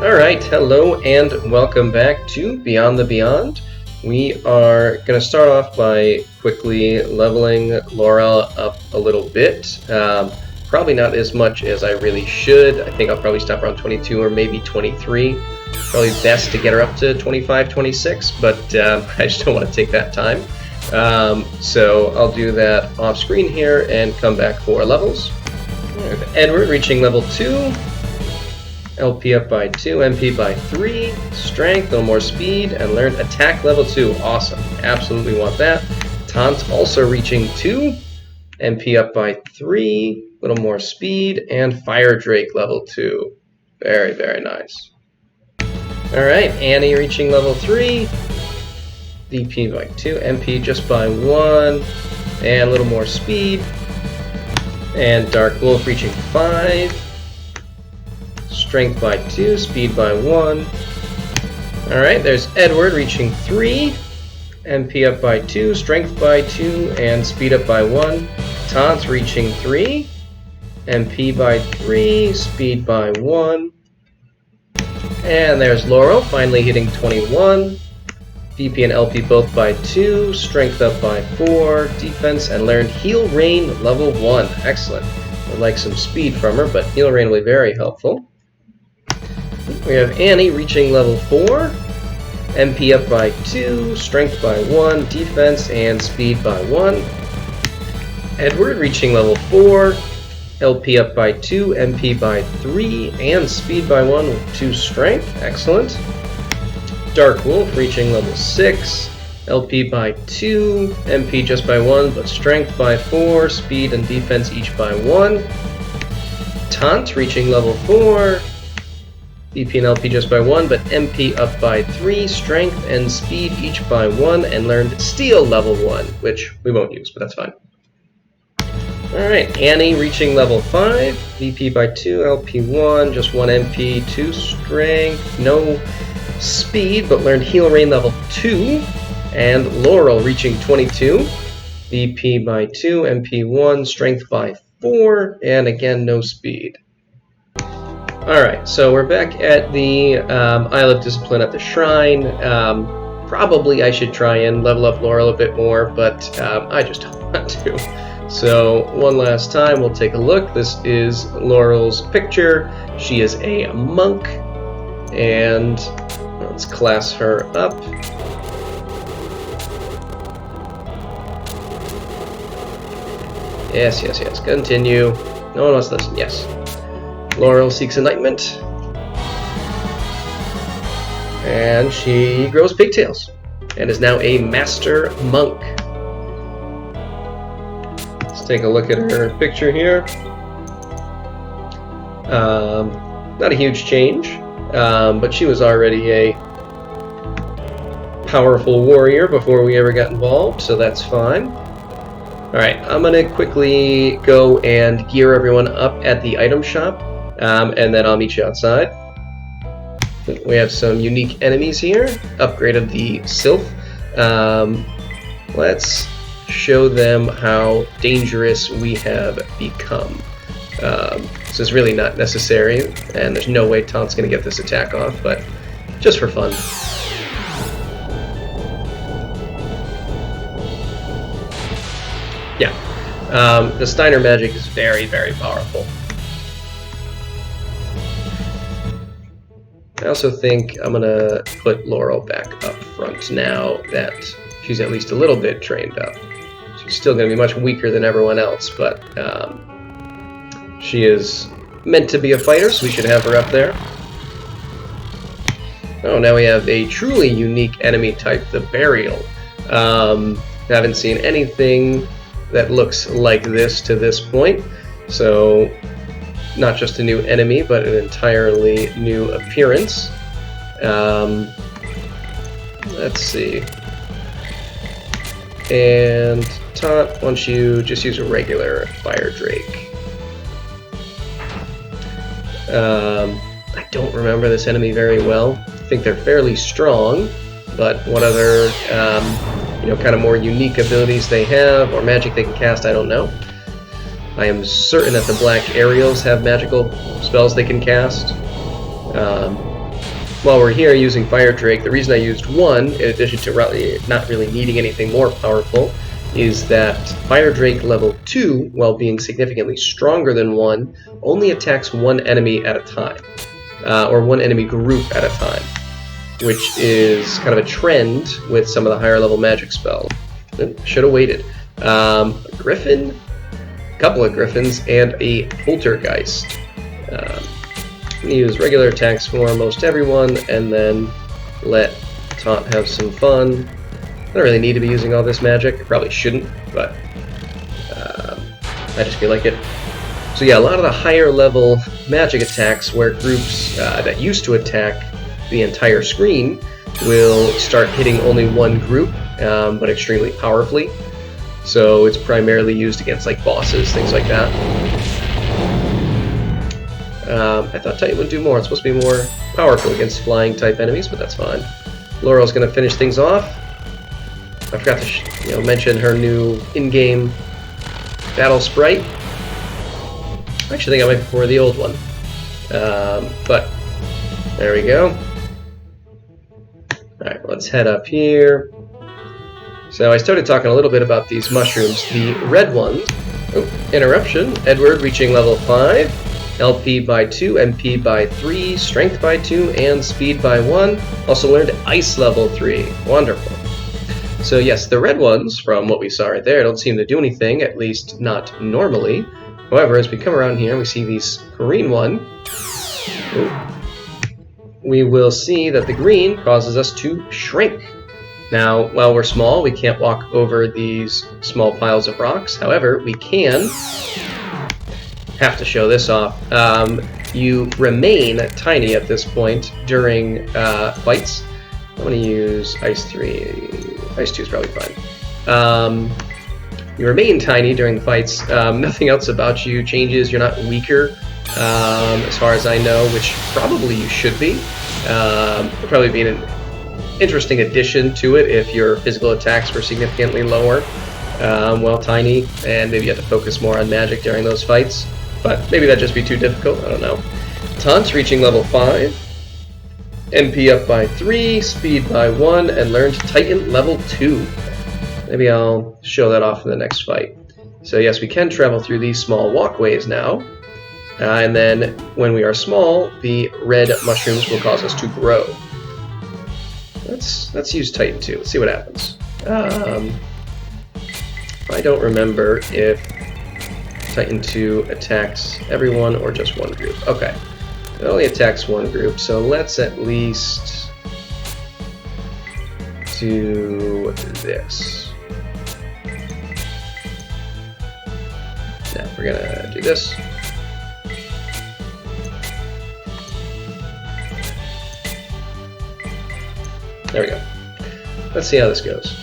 Alright, hello and welcome back to Beyond the Beyond. We are going to start off by quickly leveling Laura up a little bit. Probably not as much as I really should. I think I'll probably stop around 22 or maybe 23. Probably best to get her up to 25, 26, but I just don't want to take that time. So I'll do that off screen here and come back for levels. Edward reaching level 2. LP up by 2, MP by 3, strength, no more speed, and learned attack level 2. Awesome. Absolutely want that. Taunt also reaching 2, MP up by 3, little more speed, and Fire Drake level 2. Very, very nice. Alright, Annie reaching level 3, DP by 2, MP just by 1, and a little more speed, and Dark Wolf reaching 5. Strength by 2, speed by 1. Alright, there's Edward reaching 3, MP up by 2, strength by 2, and speed up by 1. Taunt reaching 3, MP by 3, speed by 1. And there's Laurel finally hitting 21. DP and LP both by 2, strength up by 4, defense, and learned Heal Rain level 1. Excellent. I'd like some speed from her, but Heal Rain will be very helpful. We have Annie reaching level 4, MP up by 2, strength by 1, defense and speed by 1. Edward reaching level 4, LP up by 2, MP by 3, and speed by 1 with 2 strength. Excellent. Dark Wolf reaching level 6, LP by 2, MP just by 1, but strength by 4, speed and defense each by 1. Taunt reaching level 4, DP and LP just by 1, but MP up by 3, strength and speed each by 1, and learned Steel level 1, which we won't use, but that's fine. Alright, Annie reaching level 5, DP by 2, LP 1, just 1 MP, 2 strength, no speed, but learned Heal Rain level 2, and Laurel reaching 22, DP by 2, MP 1, strength by 4, and again no speed. Alright, so we're back at the Isle of Discipline at the Shrine. Probably I should try and level up Laurel a bit more, but I just don't want to. So one last time, we'll take a look. This is Laurel's picture. She is a monk, and let's class her up. Yes, yes, yes. Continue. No one wants to listen. Yes. Laurel seeks enlightenment, and she grows pigtails, and is now a master monk. Let's take a look at her picture here. Not a huge change, but she was already a powerful warrior before we ever got involved, so that's fine. Alright, I'm going to quickly go and gear everyone up at the item shop. And then I'll meet you outside. We have some unique enemies here. Upgraded the Sylph. Let's show them how dangerous we have become. This is really not necessary, and there's no way Taunt's going to get this attack off, but just for fun. Yeah. The Steiner magic is very, very powerful. I also think I'm going to put Laurel back up front now that she's at least a little bit trained up. She's still going to be much weaker than everyone else, but she is meant to be a fighter, so we should have her up there. Oh, now we have a truly unique enemy type, the Burial. Haven't seen anything that looks like this to this point, so not just a new enemy, but an entirely new appearance. Let's see. And Taunt, why don't you just use a regular Fire Drake. I don't remember this enemy very well. I think they're fairly strong, but what other, kind of more unique abilities they have, or magic they can cast, I don't know. I am certain that the Black Aerials have magical spells they can cast. while we're here using Fire Drake, the reason I used 1, in addition to not really needing anything more powerful, is that Fire Drake level 2, while being significantly stronger than 1, only attacks one enemy at a time, or one enemy group at a time, which is kind of a trend with some of the higher level magic spells. Should have waited. Griffin, a couple of Griffins, and a Poltergeist. Use regular attacks for most everyone, and then let Taunt have some fun. I don't really need to be using all this magic. I probably shouldn't, but I just feel like it. So yeah, a lot of the higher level magic attacks where groups that used to attack the entire screen will start hitting only one group, but extremely powerfully. So it's primarily used against like bosses, things like that. I thought Titan would do more. It's supposed to be more powerful against flying type enemies, but that's fine. Laurel's going to finish things off. I forgot to mention her new in-game battle sprite. I actually think I might prefer the old one. But there we go. Alright, let's head up here. So I started talking a little bit about these mushrooms. The red ones, interruption, Edward reaching level 5. LP by 2, MP by 3, Strength by 2, and Speed by 1. Also learned Ice level 3. Wonderful. So yes, the red ones, from what we saw right there, don't seem to do anything, at least not normally. However, as we come around here and we see these green one, we will see that the green causes us to shrink. Now, while we're small, we can't walk over these small piles of rocks. However, we can... have to show this off. You remain tiny at this point during fights. I'm going to use Ice 3. Ice 2 is probably fine. You remain tiny during the fights. Nothing else about you changes. You're not weaker, as far as I know, which probably you should be. It'll probably be an interesting addition to it if your physical attacks were significantly lower while tiny, and maybe you have to focus more on magic during those fights. But maybe that'd just be too difficult, I don't know. Taunt's reaching level 5, MP up by 3, Speed by 1, and learned Titan level 2. Maybe I'll show that off in the next fight. So yes, we can travel through these small walkways now, and then when we are small, the red mushrooms will cause us to grow. Let's use Titan 2, let's see what happens. I don't remember if Titan 2 attacks everyone or just one group. Okay, it only attacks one group, so let's at least do this. Now we're gonna do this. There we go. Let's see how this goes.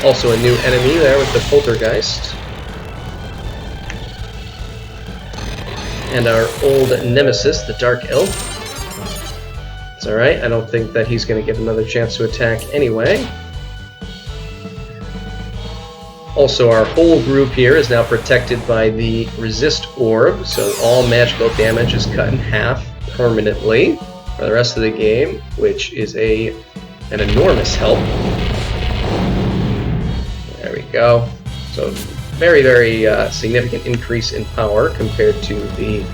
Also a new enemy there with the Poltergeist. And our old nemesis, the Dark Elf. It's alright, I don't think that he's going to get another chance to attack anyway. Also, our whole group here is now protected by the Resist Orb, so all magical damage is cut in half permanently for the rest of the game, which is an enormous help. There we go. So very, very significant increase in power compared to the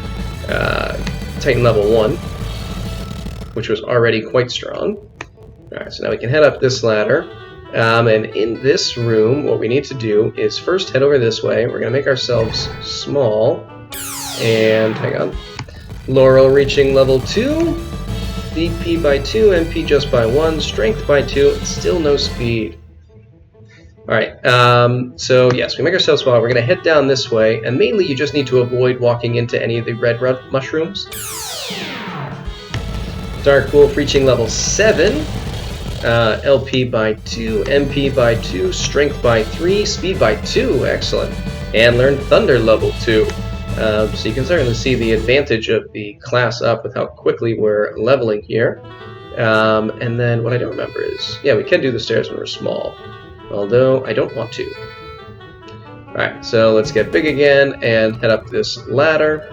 Titan level 1, which was already quite strong. Alright, so now we can head up this ladder. And in this room, what we need to do is first head over this way. We're going to make ourselves small. And, hang on. Laurel reaching level 2. BP by 2, MP just by 1, Strength by 2, and still no speed. Alright, so yes, we make ourselves small. We're going to head down this way, and mainly you just need to avoid walking into any of the red mushrooms. Dark Wolf reaching level 7. LP by 2, MP by 2, Strength by 3, Speed by 2, excellent. And learn Thunder level 2. So you can certainly see the advantage of the class up with how quickly we're leveling here. And then what I don't remember is, yeah, we can do the stairs when we're small. Although I don't want to. Alright, so let's get big again and head up this ladder.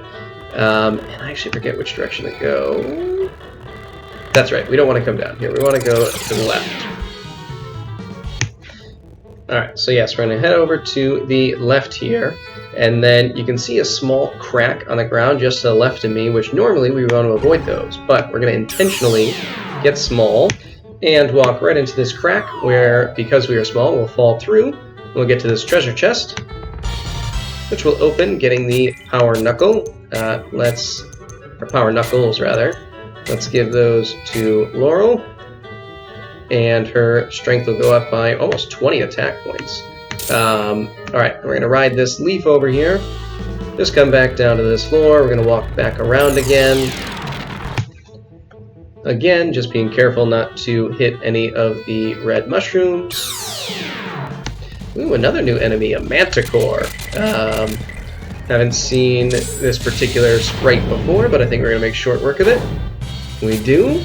And I actually forget which direction to go. That's right, we don't want to come down here. We want to go to the left. Alright, so yes, we're going to head over to the left here. And then you can see a small crack on the ground just to the left of me, which normally we would want to avoid those. But we're going to intentionally get small and walk right into this crack where, because we are small, we'll fall through. We'll get to this treasure chest, which will open, getting the power knuckle. Or power knuckles, rather. Let's give those to Laurel. And her strength will go up by almost 20 attack points. Alright, we're going to ride this leaf over here. Just come back down to this floor. We're going to walk back around again. Again, just being careful not to hit any of the red mushrooms. Ooh, another new enemy, a manticore. Haven't seen this particular sprite before, but I think we're going to make short work of it. We do.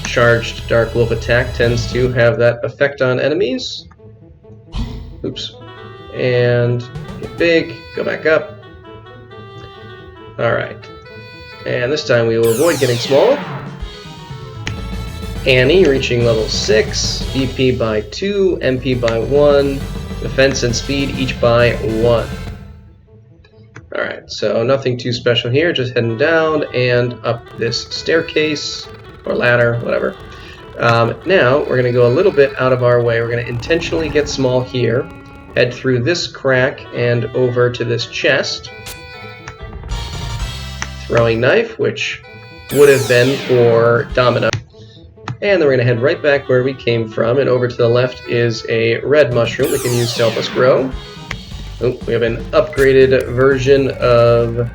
Charged Dark Wolf attack tends to have that effect on enemies. Oops. And get big, go back up. Alright. And this time we will avoid getting small. Annie reaching level 6, BP by 2, MP by 1, defense and speed each by 1. Alright, so nothing too special here, just heading down and up this staircase, or ladder, whatever. Now, we're going to go a little bit out of our way. We're going to intentionally get small here, head through this crack and over to this chest. Throwing knife, which would have been for Domino. And then we're going to head right back where we came from, and over to the left is a red mushroom we can use to help us grow. Oh, we have an upgraded version of,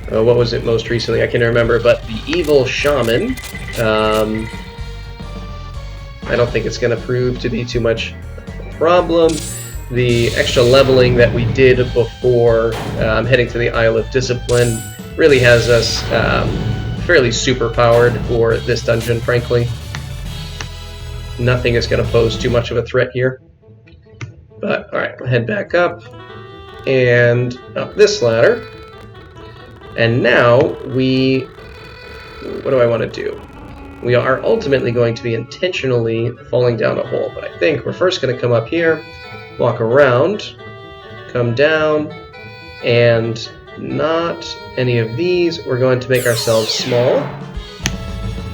what was it most recently? I can't remember, but the Evil Shaman. I don't think it's going to prove to be too much of a problem. The extra leveling that we did before heading to the Isle of Discipline really has us fairly super powered for this dungeon, frankly. Nothing is going to pose too much of a threat here. But, alright, we'll head back up and up this ladder. And now what do I want to do? We are ultimately going to be intentionally falling down a hole, but I think we're first going to come up here, walk around, come down, and not any of these. We're going to make ourselves small.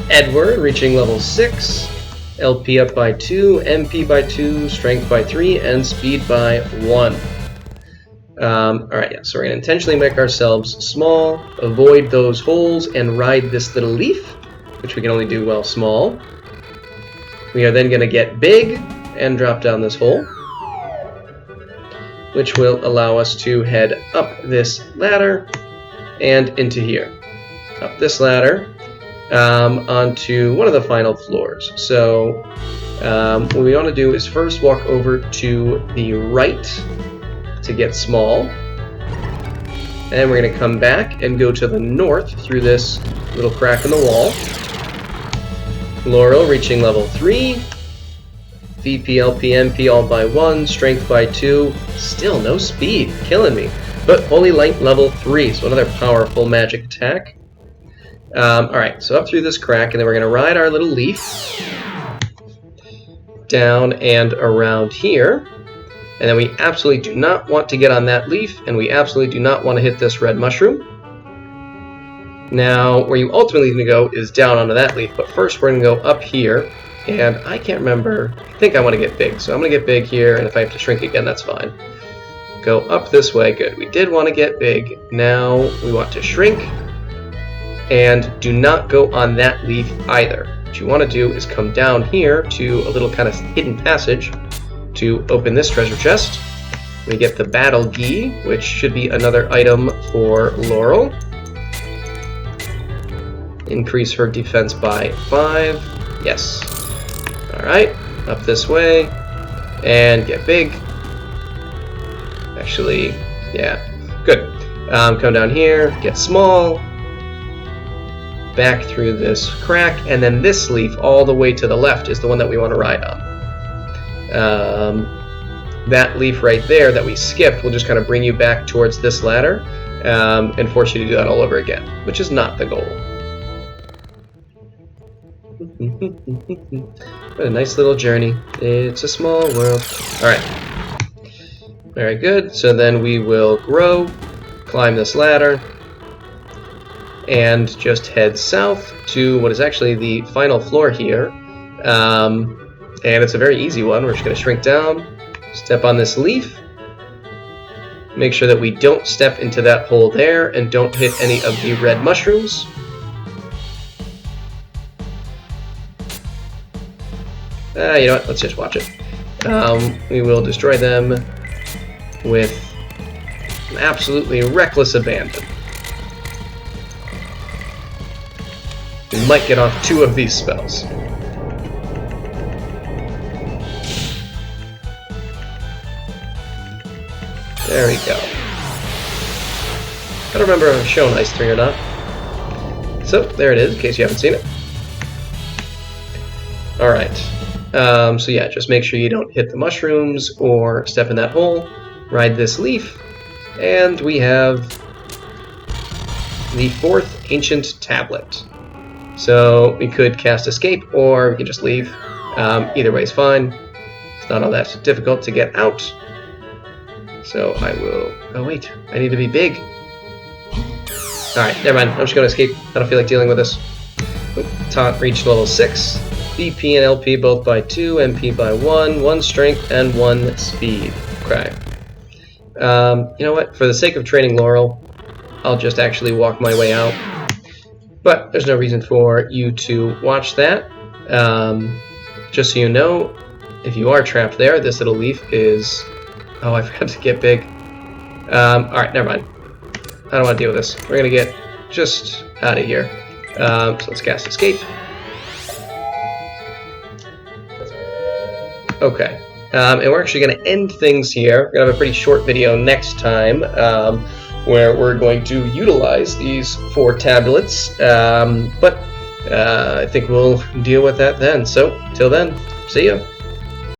Edward reaching level 6. LP up by 2, MP by 2, Strength by 3, and Speed by 1. Alright, yeah, so we're going to intentionally make ourselves small, avoid those holes, and ride this little leaf, which we can only do while small. We are then going to get big and drop down this hole, which will allow us to head up this ladder and into here. Up this ladder. Onto one of the final floors. So what we want to do is first walk over to the right to get small, and we're going to come back and go to the north through this little crack in the wall. Laurel reaching level 3, VP, LP, MP all by 1, Strength by 2, still no speed, killing me, but Holy Light level 3, so another powerful magic attack. Alright, so up through this crack, and then we're going to ride our little leaf down and around here. And then we absolutely do not want to get on that leaf, and we absolutely do not want to hit this red mushroom. Now, where you ultimately need to go is down onto that leaf, but first we're going to go up here, and I can't remember, I think I want to get big, so I'm going to get big here, and if I have to shrink again, that's fine. Go up this way, good. We did want to get big, now we want to shrink. And do not go on that leaf either. What you want to do is come down here to a little kind of hidden passage to open this treasure chest. We get the Battle Gi, which should be another item for Laurel. Increase her defense by 5. Yes. Alright, up this way. And get big. Actually, yeah. Good. Come down here, get small. Back through this crack, and then this leaf all the way to the left is the one that we want to ride on. That leaf right there that we skipped will just kind of bring you back towards this ladder. and force you to do that all over again, which is not the goal. What a nice little journey. It's a small world. Alright. Very good. So then we will grow, climb this ladder, and just head south to what is actually the final floor here. And it's a very easy one. We're just going to shrink down, step on this leaf, make sure that we don't step into that hole there and don't hit any of the red mushrooms. You know what? Let's just watch it. We will destroy them with an absolutely reckless abandon. We might get off 2 of these spells. There we go. Gotta remember if I'm showing Ice 3 or not. So, there it is, in case you haven't seen it. Alright. So yeah, just make sure you don't hit the mushrooms or step in that hole. Ride this leaf. And we have the 4th Ancient Tablet. So we could cast Escape, or we can just leave. Either way is fine. It's not all that difficult to get out. So I will... Oh wait, I need to be big. Alright, never mind. I'm just going to escape. I don't feel like dealing with this. Taunt reached level 6. BP and LP both by 2, MP by 1, 1 strength, and 1 speed. Okay. You know what? For the sake of training Laurel, I'll just actually walk my way out. But there's no reason for you to watch that. Just so you know, if you are trapped there, this little leaf is... Oh, I forgot to get big. Alright, never mind. I don't want to deal with this. We're going to get just out of here. So let's cast Escape. Okay. And we're actually going to end things here. We're going to have a pretty short video next time where we're going to utilize these 4 tablets. But I think we'll deal with that then. So, till then, see ya.